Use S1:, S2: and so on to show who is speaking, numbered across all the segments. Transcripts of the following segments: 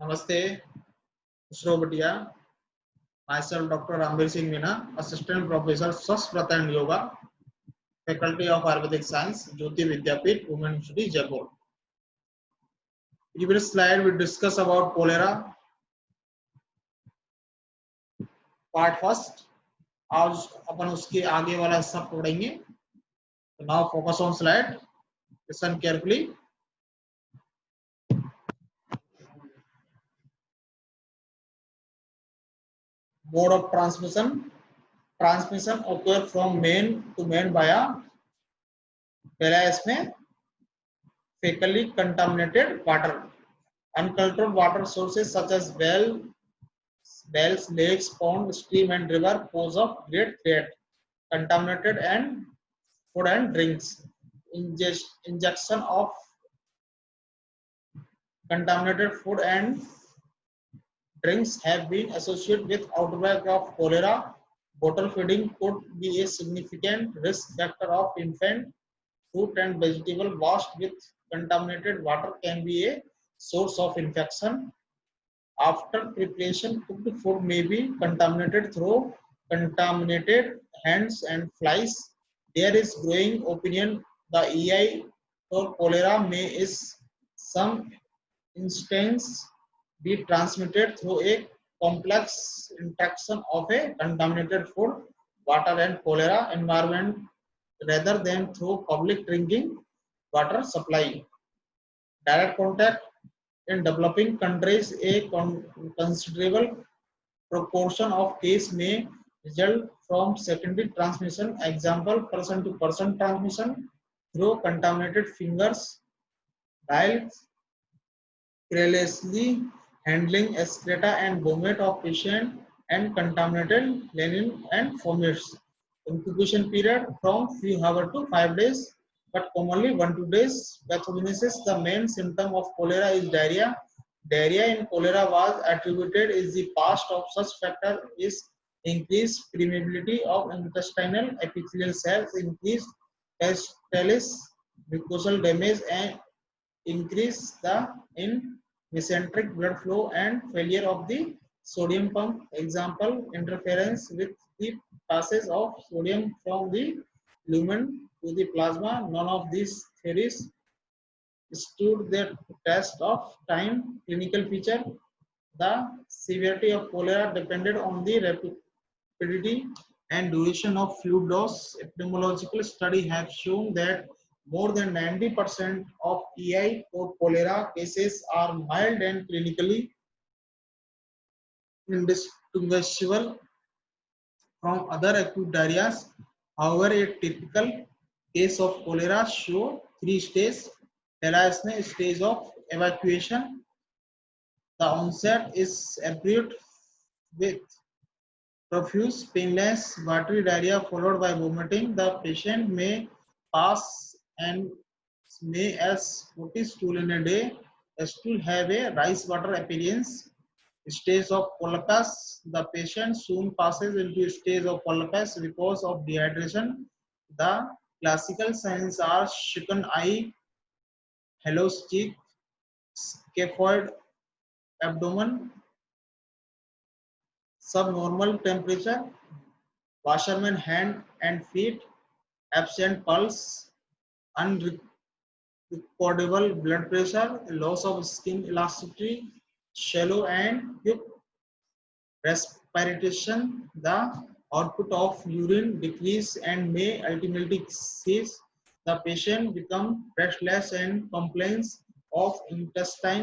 S1: Namaste, Mr. Bhatia. Myself, Dr. Rambir Singh Meena, Assistant Professor, Swasthya and Yoga, Faculty of Ayurvedic Science, Jyoti Vidyapeeth, Women University, Jaipur. Previous slide we discuss about cholera. Part first. आज अपन उसके आगे वाला हिस्सा पढ़ेंगे. So now focus on slide. Listen carefully. Mode of transmission. Transmission occur from man to man via पहला इसमें fecally contaminated water. Uncultured water sources such as wells, lakes, ponds, stream and river pose of great threat. Contaminated and food and drinks. Injection of contaminated food and drinks have been associated with outbreak of cholera. Bottle feeding could be a significant risk factor of infant. Fruit and vegetable washed with contaminated water can be a source of infection. After preparation, cooked food may be contaminated through contaminated hands and flies. There is growing opinion the EI or cholera may in some instance be transmitted through a complex interaction of a contaminated food, water and cholera environment rather than through public drinking water supply. Direct contact in developing countries, a considerable proportion of cases may result from secondary transmission. Example: person-to-person transmission through contaminated fingers, while carelessly handling excreta and vomit of patient and contaminated linen and vomits. Incubation period from few hours to 5 days, but commonly 1 to 2 days. Pathogenesis: the main symptom of cholera is diarrhea. Diarrhea in cholera was attributed is the past of such factor is increased permeability of intestinal epithelial cells, increased testis, mucosal damage, and increase the in mesenteric blood flow and failure of the sodium pump. Example: interference with the passage of sodium from the lumen to the plasma. None of these theories stood the test of time. Clinical feature: the severity of cholera depended on the rapidity and duration of fluid loss. Epidemiological studies have shown that more than 90% of EI or cholera cases are mild and clinically indistinguishable from other acute diarrheas. However, a typical case of cholera show 3 stages. पहला इसमें stage of evacuation. The onset is abrupt with profuse, painless, watery diarrhea followed by vomiting. The patient may pass and may as 40 stool in a day. A stool have a rice water appearance. Stage of polypus: the patient soon passes into a stage of polypus because of dehydration. The classical signs are shaken eye, hallowed cheek, scaphoid abdomen, subnormal temperature, Washerman hand and feet, absent pulse, unrecordable blood pressure, loss of skin elasticity, shallow and quick respiration. The output of urine decrease and may ultimately cease. The patient becomes restless and complains of intense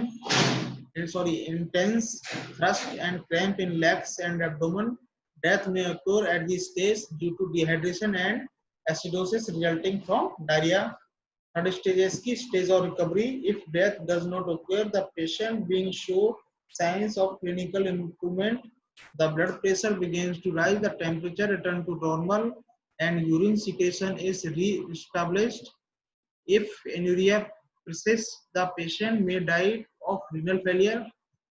S1: thrust and cramp in legs and abdomen. Death may occur at this stage due to dehydration and acidosis resulting from diarrhea. Third stage is the stage of recovery. If death does not occur, the patient being show signs of clinical improvement, the blood pressure begins to rise, the temperature return to normal, and urine secretion is re-established. If anuria persists, the patient may die of renal failure.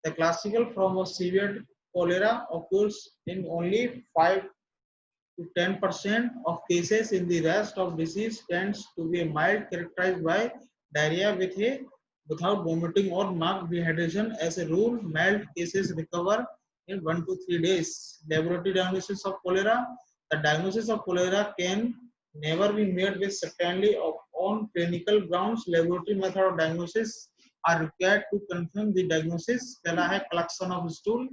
S1: The classical form of severe cholera occurs in only 5 to 10% of cases. In the rest of disease tends to be mild, characterized by diarrhea with a without vomiting or marked dehydration. As a rule, mild cases recover in 1 to 3 days. Laboratory diagnosis of cholera. The diagnosis of cholera can never be made with certainty on clinical grounds. Laboratory method of diagnosis are required to confirm the diagnosis. पहला है collection of stool.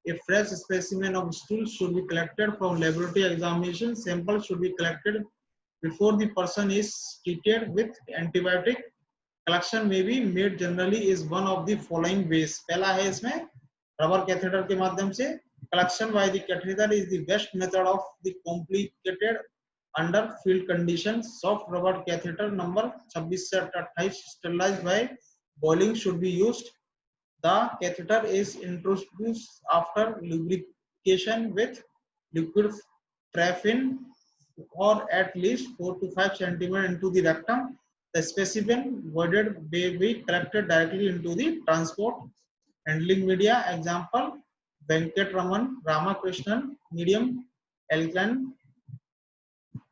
S1: A fresh specimen of stool should be collected from laboratory examination. Sample should be collected before the person is treated with antibiotic. Collection may be made generally is one of the following ways. पहला है इसमें rubber catheter के माध्यम से. Collection by the catheter is the best method of the complicated under field conditions. Soft rubber catheter number 26 से 28 sterilized by boiling should be used. The catheter is introduced after lubrication with liquid paraffin or at least 4 to 5 centimeters into the rectum. The specimen voided may be collected directly into the transport. Handling media example Venkatraman Ramakrishnan medium alkaline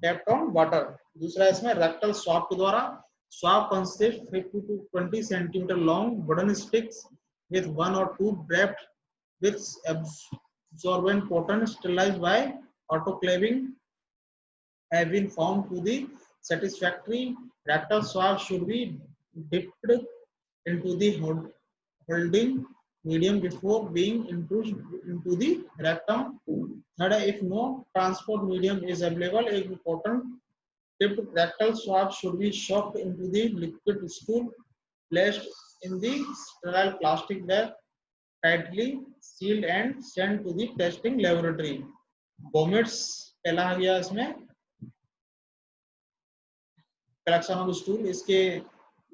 S1: tapped on water. दूसरा इसमें rectal swab के द्वारा. Swab consists 50 to 20 centimeter long wooden sticks with one or two wrapped with absorbent cotton sterilized by autoclaving have been found to be satisfactory. Rectal swab should be dipped into the holding medium before being introduced into the rectum. Third, if no transport medium is available, a cotton tipped rectal swab should be shoved into the liquid stool, placed in the sterile plastic bag, tightly sealed and sent to the testing laboratory. Vomits पहला आ गया इसमें collection of stool. इसके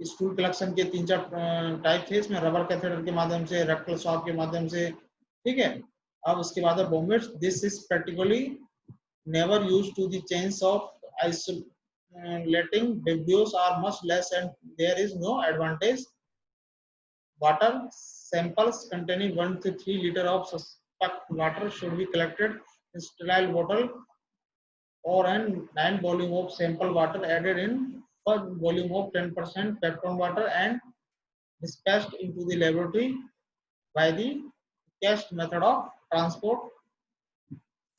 S1: stool collection के 3-4 type थे. इसमें rubber catheter के माध्यम से, रेक्टल स्वैब के माध्यम से. ठीक है. अब उसके बाद vomits. This is practically never used to the change of isolating vibrios are much less and there is no advantage. Water samples containing 1 to 3 liter of suspect water should be collected in sterile bottle or an 9 volume of sample water added in first volume of 10% peptone water and dispatched into the laboratory by the cast method of transport.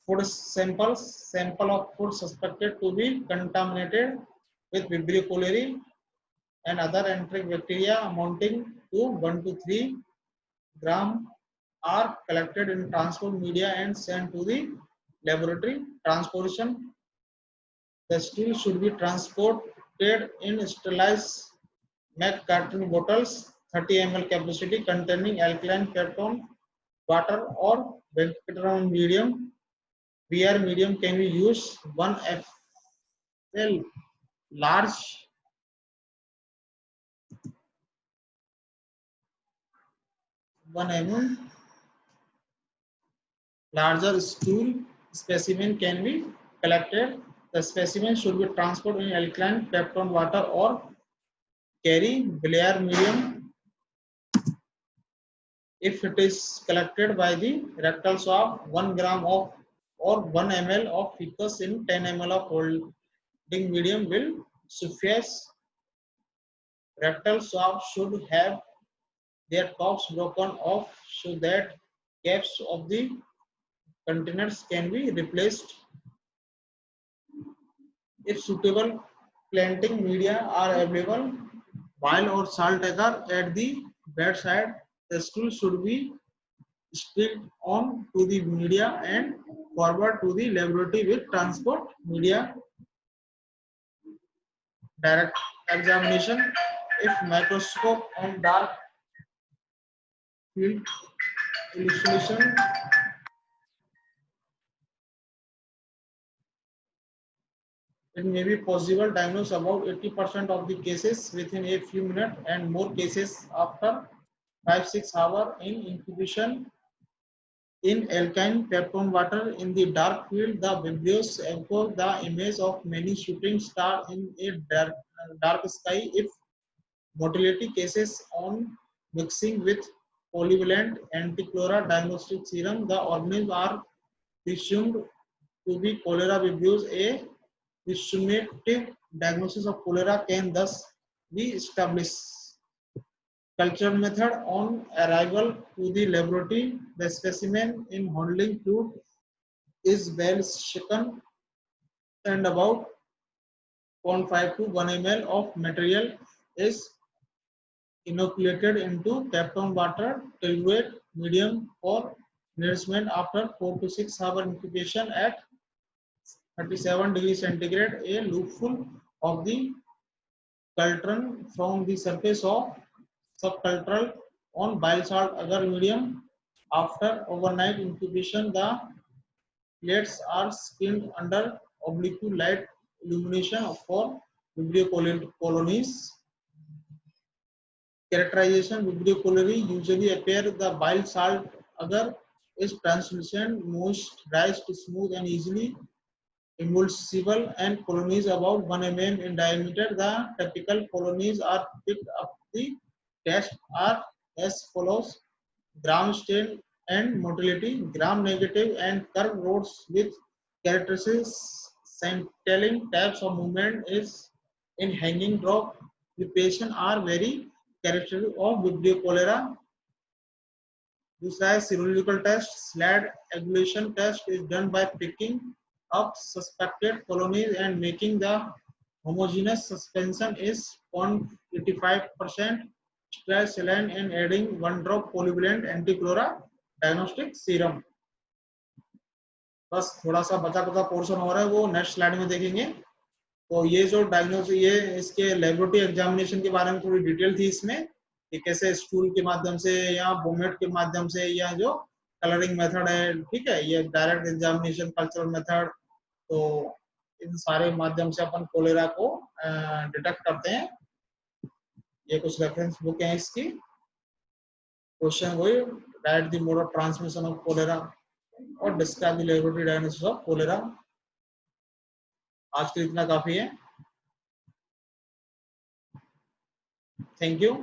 S1: Food samples. Sample of food suspected to be contaminated with Vibrio cholerae and other enteric bacteria amounting to 1 to 3 gram are collected in transport media and sent to the laboratory. Transportation. The stool should be transported in sterilized MAC carton bottles 30 ml capacity containing alkaline peptone water or Venkatraman medium. VR medium can be used 1 FL large 1 mm larger stool specimen can be collected. The specimen should be transported in alkaline peptone water or carry Blair medium. If it is collected by the rectal swab, 1 gram of or 1 ml of fecus in 10 ml of holding medium will suffice. Rectal swab should have their tops broken off so that caps of the containers can be replaced. If suitable planting media are available, bile or salt agar at the bedside, the stool should be sticked on to the media and forward to the laboratory with transport media. Direct examination. If microscope and dark field illumination it may be possible diagnose about 80% of the cases within a few minutes and more cases after 5-6 hours in incubation. In alkaline peptone water in the dark field, the vibrios echo the image of many shooting stars in a dark sky. If motility cases on mixing with polyvalent anti-cholera diagnostic serum, the organisms are presumed to be cholera vibrios. A discriminative diagnosis of cholera can thus be established. Culture method: on arrival to the laboratory, the specimen in handling fluid is well shaken and about 0.5 to 1 ml of material is inoculated into Kapton water tellurate medium for nourishment. After 4 to 6 hour incubation at 37 degrees centigrade, a loopful of the cultron from the surface of subcultural on bile salt agar medium. After overnight incubation, the plates are skinned under oblique light illumination for Vibrio colonies. Characterization: Vibrio cholerae usually appear the bile salt agar is translucent, moist, dry to smooth and easily emulsible, and colonies about 1 mm in diameter. The typical colonies are picked up. The tests are as follows: gram stain and motility, gram negative and curved rods with characteristics scintillating types of movement is in hanging drop. The patient are very characteristic of Vibrio cholera. दूसरा है serological test. SLAD evaluation test is done by picking up suspected colonies and making the homogeneous suspension is 0.85% sterile saline and adding 1 drop polyvalent antichlora diagnostic serum. बस थोड़ा सा बचा कुचा portion हो रहा है वो नेक्स्ट स्लाइड में देखेंगे. तो ये जो डायग्नोसिस, ये इसके लेबोरेटरी एग्जामिनेशन के बारे में थोड़ी डिटेल थी इसमें कि कैसे स्टूल के माध्यम से या बोमेट के माध्यम से या जो कलरिंग मेथड है, ठीक है, ये डायरेक्ट एग्जामिनेशन कल्चरल मेथड, तो इन सारे माध्यम से अपन कोलेरा को डिटेक्ट करते हैं. ये कुछ रेफरेंस बुक है इसकी. क्वेश्चन वही, write the mode of transmission of cholera और describe the laboratory diagnosis of cholera. आज के लिए इतना काफी है. Thank you.